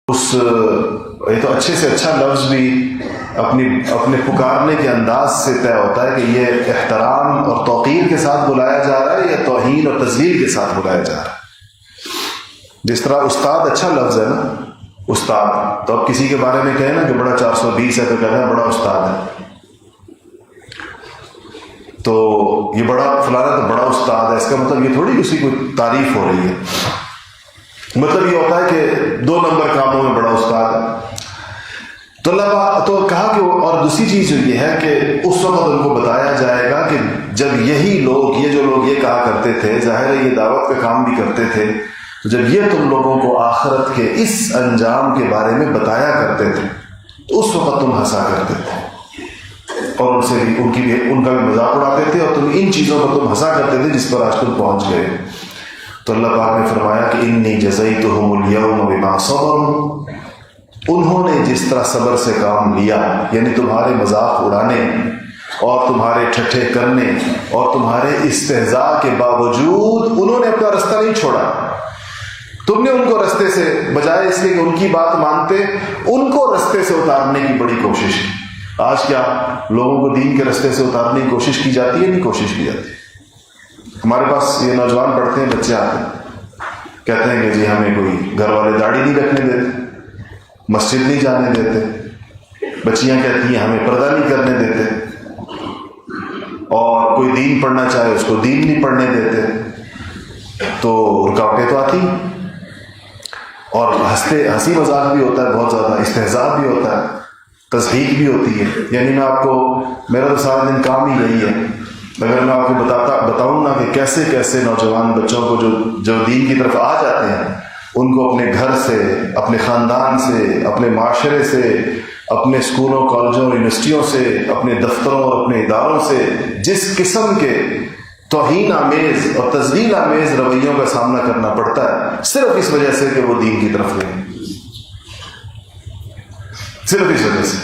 یہ تو اچھے سے اچھا لفظ بھی اپنے پکارنے کے انداز سے طے ہوتا ہے کہ یہ احترام اور توقیر کے ساتھ بلایا جا رہا ہے یا توہین اور تذلیل کے ساتھ بلایا جا رہا ہے. جس طرح استاد اچھا لفظ ہے نا، استاد، تو اب کسی کے بارے میں کہیں نا کہ بڑا 420 ہے تو کہنا ہے بڑا استاد ہے، تو یہ بڑا فلانا تو بڑا استاد ہے، اس کا مطلب یہ تھوڑی کسی کو تعریف ہو رہی ہے. مطلب یہ ہوتا ہے کہ 2 نمبر کاموں میں بڑا استاد ہے. تو اللہ تو کہا کہ اور دوسری چیز جو یہ ہے کہ اس وقت ان کو بتایا جائے گا کہ جب یہی لوگ، یہ جو لوگ یہ کہا کرتے تھے، ظاہر ہے یہ دعوت کا کام بھی کرتے تھے، تو جب یہ تم لوگوں کو آخرت کے اس انجام کے بارے میں بتایا کرتے تھے تو اس وقت تم ہنسا کرتے تھے اور ان کا بھی مذاق اڑاتے تھے، اور تم ان چیزوں پر تم ہنسا کرتے تھے جس پر آج تم پہنچ گئے. تو اللہ پاک نے فرمایا کہ انی جزیتہم اليوم بما صبروا، انہوں نے جس طرح صبر سے کام لیا، یعنی تمہارے مذاق اڑانے اور تمہارے ٹھٹھے کرنے اور تمہارے استہزاء کے باوجود انہوں نے اپنا رستہ نہیں چھوڑا. تم نے ان کو رستے سے، بجائے اس لیے کہ ان کی بات مانتے، ان کو رستے سے اتارنے کی بڑی کوشش کی. آج کیا لوگوں کو دین کے رستے سے اتارنے کی کوشش کی جاتی ہے؟ نہیں کوشش کی جاتی. ہمارے پاس یہ نوجوان پڑھتے ہیں، بچے آتے ہیں، کہتے ہیں کہ جی ہمیں کوئی گھر والے داڑھی نہیں رکھنے دیتے، مسجد نہیں جانے دیتے، بچیاں کہتی ہیں ہمیں پردہ نہیں کرنے دیتے، اور کوئی دین پڑھنا چاہے اس کو دین نہیں پڑھنے دیتے. تو رکاوٹیں تو آتی ہیں، اور ہنسی مذاق بھی ہوتا ہے، بہت زیادہ استہزاء بھی ہوتا ہے، تضحیک بھی ہوتی ہے. یعنی میں آپ کو، میرا تو سارا دن کام ہی یہی ہے، اگر میں آپ کو بتاؤں نا کہ کیسے کیسے نوجوان بچوں کو جو دین کی طرف آ جاتے ہیں، ان کو اپنے گھر سے، اپنے خاندان سے، اپنے معاشرے سے، اپنے اسکولوں، کالجوں اور یونیورسٹیوں سے، اپنے دفتروں اور اپنے اداروں سے جس قسم کے توہین آمیز اور تذلیل آمیز رویوں کا سامنا کرنا پڑتا ہے، صرف اس وجہ سے کہ وہ دین کی طرف گئے، صرف اس وجہ سے.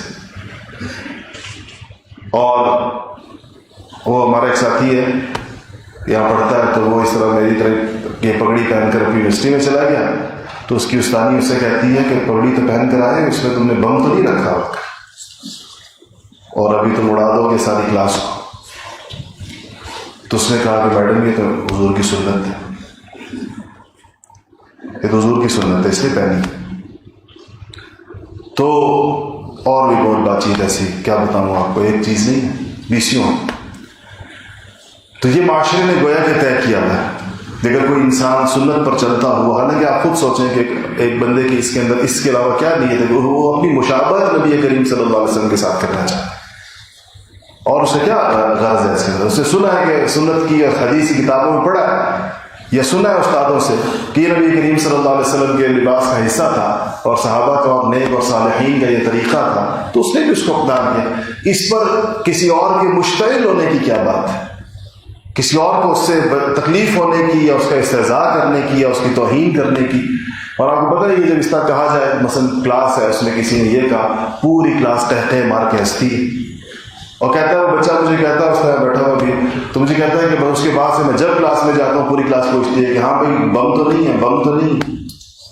اور وہ ہمارا ایک ساتھی ہے، یہاں پڑھتا ہے، تو وہ اس طرح میری طرح یہ پگڑی پہن کر اپنی یونیورسٹی میں چلا گیا، تو اس کی استانی اس سے کہتی ہے کہ پگڑی تو پہن کر آئے، اس میں تم نے بم تو نہیں رکھا اور ابھی تم اڑا دو گے ساری کلاس کو. تو اس نے کہا کہ میڈم یہ تو حضور کی سنت ہے، یہ تو حضور کی سنت ہے، اس لیے پہنی. تو اور بھی بہت بات چیت ایسی، کیا بتاؤں آپ کو، ایک چیز نہیں، 20. تو یہ معاشرے نے گویا کہ طے کیا ہے. اگر کوئی انسان سنت پر چلتا ہوا، حالانکہ آپ خود سوچیں کہ ایک بندے کی اس کے اندر اس کے علاوہ کیا نیت ہے، وہ اپنی مشابہت نبی کریم صلی اللہ علیہ وسلم کے ساتھ کرنا چاہتا ہے، اور اسے کیا غرض ہے اس کے اندر؟ اسے سنا ہے کہ سنت کی اور حدیث کی کتابوں میں پڑھا ہے، یا سنا ہے استادوں سے کہ یہ نبی کریم صلی اللہ علیہ وسلم کے لباس کا حصہ تھا اور صحابہ کا اور نیک اور صالحین کا یہ طریقہ تھا، تو اس نے بھی اس کو اقدام کیا. اس پر کسی اور کے مشتعل ہونے کی کیا بات ہے؟ کسی اور کو اس سے تکلیف ہونے کی، یا اس کا استہزاء کرنے کی، یا اس کی توہین کرنے کی. اور آپ کو پتہ ہے یہ جب اس طرح کہا جائے، مثلا کلاس ہے، اس میں کسی نے یہ کہا، پوری کلاس ٹہٹے مار کے ہنستی ہے، اور کہتا ہے وہ بچہ مجھے کہتا ہے، اس طرح بیٹھا ہوا بھی، تو مجھے کہتا ہے کہ اس کے بعد سے میں جب کلاس میں جاتا ہوں پوری کلاس پوچھتی ہے کہ ہاں بھائی بم تو نہیں ہے، بم تو نہیں.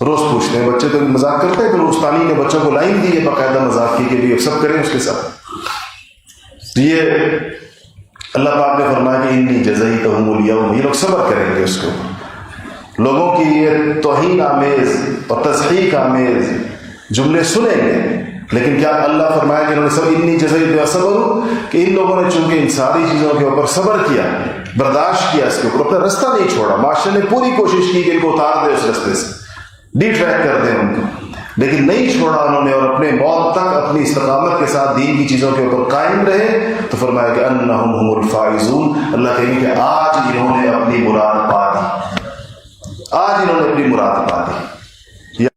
روز پوچھتے ہیں بچے، تو مذاق کرتے ہیں. پھر استانی نے بچوں کو لائن دی ہے باقاعدہ مذاق کی کہ بھی سب کریں اس کے ساتھ. یہ اللہ پاک نے فرمایا کہ انی جزیتہم الیوم، یہ لوگ صبر کریں گے اس کو. لوگوں کی یہ توہین آمیز اور تضحیک آمیز جملے سنیں گے، لیکن کیا اللہ فرمایا کہ انہوں نے سب انی جزیت بما صبروا، کہ ان لوگوں نے چونکہ ان ساری چیزوں کے اوپر صبر کیا، برداشت کیا، اس کے اوپر اپنا رستہ نہیں چھوڑا. معاشرے نے پوری کوشش کی کہ ان کو اتار دے اس رستے سے، ڈی ٹریک کر دیں ان کو، لیکن نہیں چھوڑا انہوں نے، اور اپنے موت تک اپنی استقامت کے ساتھ دین کی چیزوں کے اوپر قائم رہے. تو فرمایا کہ انہم هم الفائزون، اللہ کہیں گے کہ آج انہوں نے اپنی مراد پا دی، آج انہوں نے اپنی مراد پا دی.